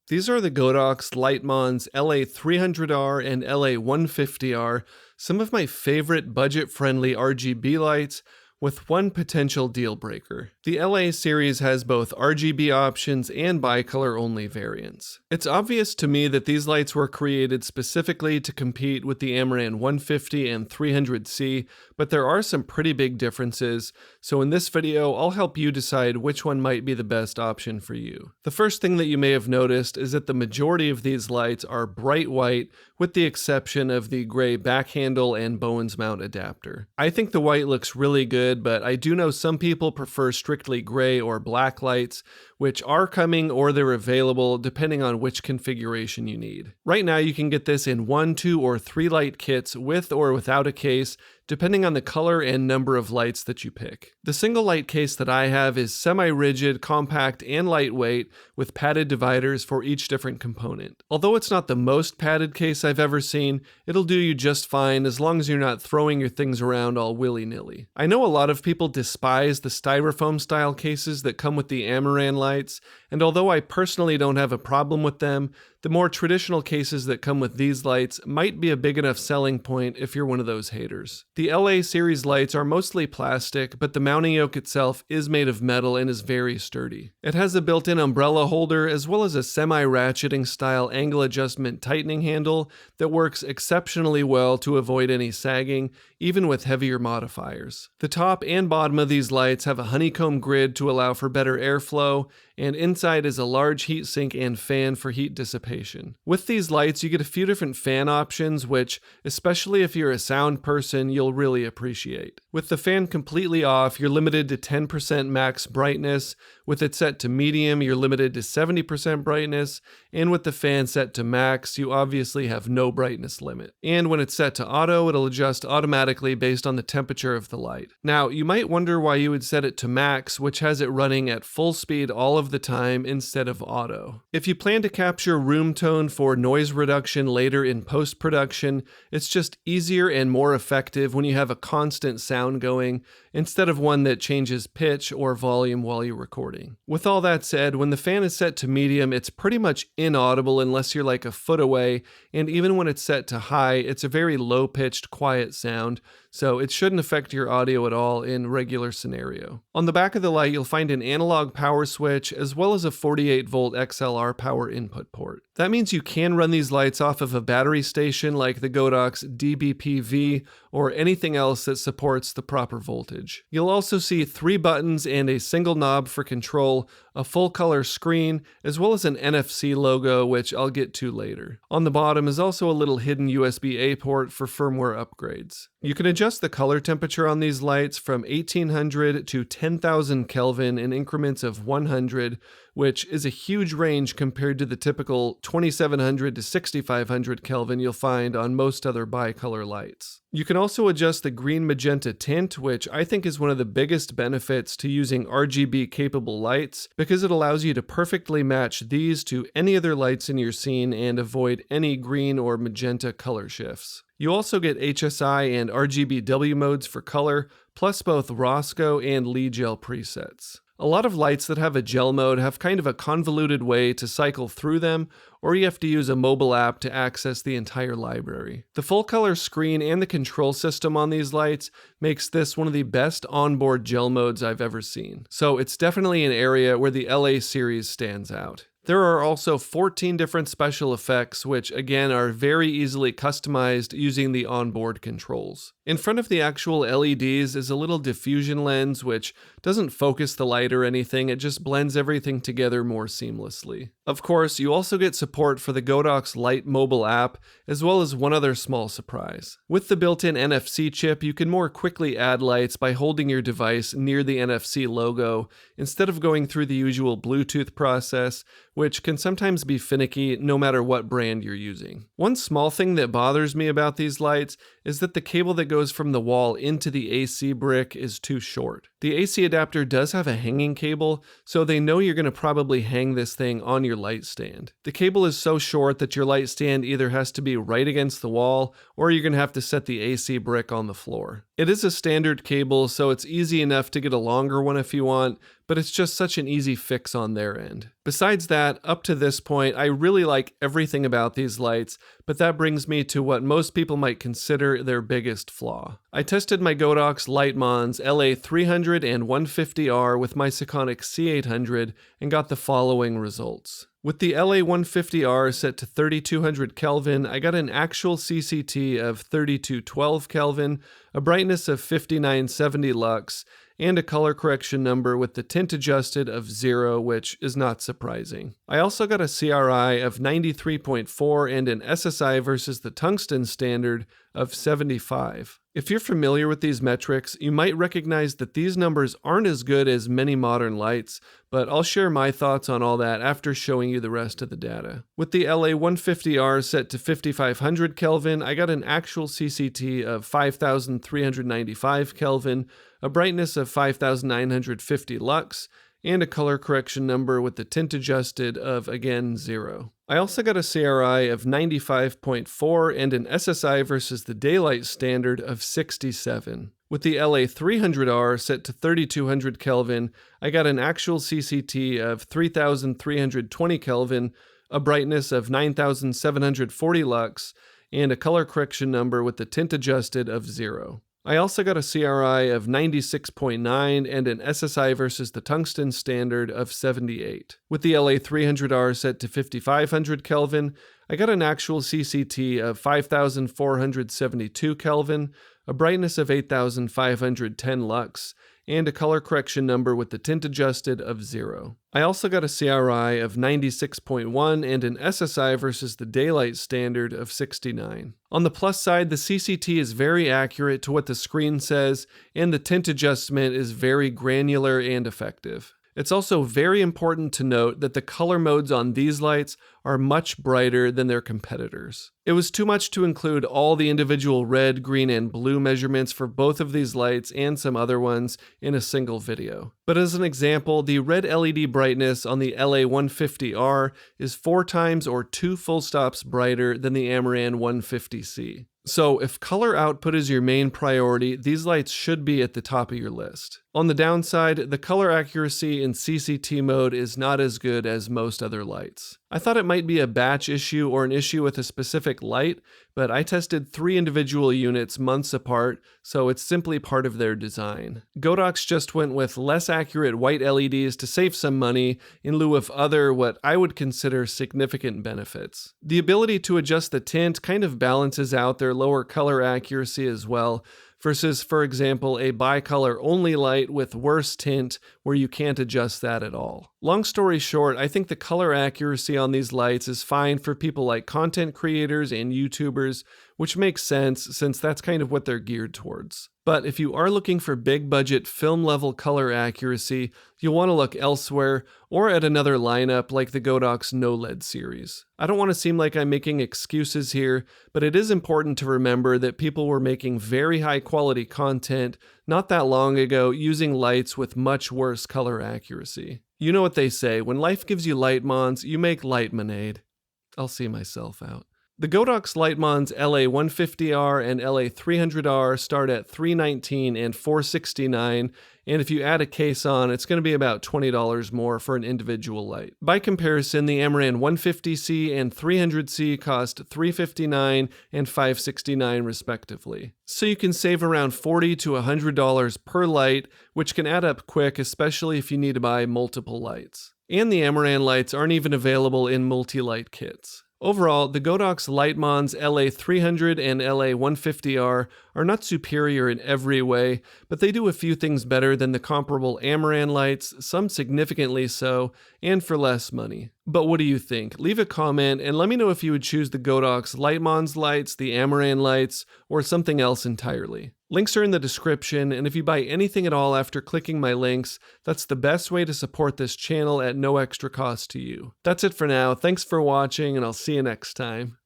These are the Godox Litemons LA300R and LA150R, some of my favorite budget-friendly RGB lights, with one potential deal breaker. The LA series has both RGB options and bicolor-only variants. It's obvious to me that these lights were created specifically to compete with the Amaran 150 and 300C, but there are some pretty big differences, so in this video I'll help you decide which one might be the best option for you. The first thing that you may have noticed is that the majority of these lights are bright white, with the exception of the gray back handle and Bowens mount adapter. I think the white looks really good, but I do know some people prefer strictly gray or black lights, which are coming or they're available depending on which configuration you need. Right now you can get this in 1, 2, or 3 light kits with or without a case, depending on the color and number of lights that you pick. The single light case that I have is semi-rigid, compact, and lightweight, with padded dividers for each different component. Although it's not the most padded case I've ever seen, it'll do you just fine as long as you're not throwing your things around all willy-nilly. I know a lot of people despise the styrofoam style cases that come with the Amaran lights, and although I personally don't have a problem with them, the more traditional cases that come with these lights might be a big enough selling point if you're one of those haters. The LA series lights are mostly plastic, but the mounting yoke itself is made of metal and is very sturdy. It has a built-in umbrella holder as well as a semi-ratcheting style angle adjustment tightening handle that works exceptionally well to avoid any sagging, even with heavier modifiers. The top and bottom of these lights have a honeycomb grid to allow for better airflow, and inside is a large heatsink and fan for heat dissipation. With these lights, you get a few different fan options, which, especially if you're a sound person, you'll really appreciate. With the fan completely off, you're limited to 10% max brightness. With it set to medium, you're limited to 70% brightness. And with the fan set to max, you obviously have no brightness limit. And when it's set to auto, it'll adjust automatically based on the temperature of the light. Now, you might wonder why you would set it to max, which has it running at full speed all of the time instead of auto. If you plan to capture room tone for noise reduction later in post-production, it's just easier and more effective when you have a constant sound going instead of one that changes pitch or volume while you're recording. With all that said, when the fan is set to medium, it's pretty much inaudible unless you're like a foot away, and even when it's set to high, it's a very low-pitched, quiet sound, so it shouldn't affect your audio at all in regular scenario. On the back of the light, you'll find an analog power switch as well as a 48-volt XLR power input port. That means you can run these lights off of a battery station like the Godox DBP-V or anything else that supports the proper voltage. You'll also see 3 buttons and a single knob for control, a full-color screen, as well as an NFC logo, which I'll get to later. On the bottom is also a little hidden USB-A port for firmware upgrades. You can adjust the color temperature on these lights from 1800 to 10,000 Kelvin in increments of 100, which is a huge range compared to the typical 2700 to 6500 Kelvin you'll find on most other bicolor lights. You can also adjust the green magenta tint, which I think is one of the biggest benefits to using RGB capable lights, because it allows you to perfectly match these to any other lights in your scene and avoid any green or magenta color shifts. You also get HSI and RGBW modes for color, plus both Roscoe and Lee gel presets. A lot of lights that have a gel mode have kind of a convoluted way to cycle through them, or you have to use a mobile app to access the entire library. The full color screen and the control system on these lights makes this one of the best onboard gel modes I've ever seen. So it's definitely an area where the LA series stands out. There are also 14 different special effects, which again are very easily customized using the onboard controls. In front of the actual LEDs is a little diffusion lens, which doesn't focus the light or anything, it just blends everything together more seamlessly. Of course, you also get support for the Godox Light mobile app, as well as one other small surprise. With the built-in NFC chip, you can more quickly add lights by holding your device near the NFC logo, instead of going through the usual Bluetooth process, which can sometimes be finicky no matter what brand you're using. One small thing that bothers me about these lights is that the cable that goes from the wall into the AC brick is too short. The AC adapter does have a hanging cable, so they know you're going to probably hang this thing on your light stand. The cable is so short that your light stand either has to be right against the wall, or you're going to have to set the AC brick on the floor. It is a standard cable, so it's easy enough to get a longer one if you want, but it's just such an easy fix on their end. Besides that, up to this point, I really like everything about these lights, but that brings me to what most people might consider their biggest flaw. I tested my Godox Litemons LA300 and 150R with my Sekonic C800 and got the following results. With the LA150R set to 3200 Kelvin, I got an actual CCT of 3212 Kelvin, a brightness of 5970 lux, and a color correction number with the tint adjusted of 0, which is not surprising. I also got a CRI of 93.4 and an SSI versus the tungsten standard of 75. If you're familiar with these metrics, you might recognize that these numbers aren't as good as many modern lights, but I'll share my thoughts on all that after showing you the rest of the data. With the LA150R set to 5500 Kelvin, I got an actual CCT of 5395 Kelvin, a brightness of 5950 lux, and a color correction number with the tint adjusted of, again, 0. I also got a CRI of 95.4 and an SSI versus the daylight standard of 67. With the LA300R set to 3200 Kelvin, I got an actual CCT of 3320 Kelvin, a brightness of 9740 lux, and a color correction number with the tint adjusted of 0. I also got a CRI of 96.9 and an SSI versus the tungsten standard of 78. With the LA300R set to 5500 Kelvin, I got an actual CCT of 5472 Kelvin, a brightness of 8510 lux, and a color correction number with the tint adjusted of 0. I also got a CRI of 96.1 and an SSI versus the daylight standard of 69. On the plus side, the CCT is very accurate to what the screen says, and the tint adjustment is very granular and effective. It's also very important to note that the color modes on these lights are much brighter than their competitors. It was too much to include all the individual red, green, and blue measurements for both of these lights and some other ones in a single video. But as an example, the red LED brightness on the LA150R is 4 times or 2 full stops brighter than the Amaran 150C. So if color output is your main priority, these lights should be at the top of your list. On the downside, the color accuracy in CCT mode is not as good as most other lights. I thought it might be a batch issue or an issue with a specific light, but I tested 3 individual units months apart, so it's simply part of their design. Godox just went with less accurate white LEDs to save some money in lieu of other, what I would consider significant benefits. The ability to adjust the tint kind of balances out their lower color accuracy as well, versus, for example, a bicolor only light with worse tint where you can't adjust that at all. Long story short, I think the color accuracy on these lights is fine for people like content creators and YouTubers, which makes sense since that's kind of what they're geared towards. But if you are looking for big budget film level color accuracy, you'll want to look elsewhere or at another lineup like the Godox No LED series. I don't want to seem like I'm making excuses here, but it is important to remember that people were making very high quality content not that long ago using lights with much worse color accuracy. You know what they say, when life gives you Litemons, you make Lightmonade. I'll see myself out. The Godox Litemons LA150R and LA300R start at $319 and $469, and if you add a case on, it's going to be about $20 more for an individual light. By comparison, the Amaran 150C and 300C cost $359 and $569 respectively. So you can save around $40 to $100 per light, which can add up quick, especially if you need to buy multiple lights. And the Amaran lights aren't even available in multi-light kits. Overall, the Godox Litemons LA300 and LA150R are not superior in every way, but they do a few things better than the comparable Amaran lights, some significantly so, and for less money. But what do you think? Leave a comment and let me know if you would choose the Godox Litemons lights, the Amaran lights, or something else entirely. Links are in the description, and if you buy anything at all after clicking my links, that's the best way to support this channel at no extra cost to you. That's it for now, thanks for watching, and I'll see you next time.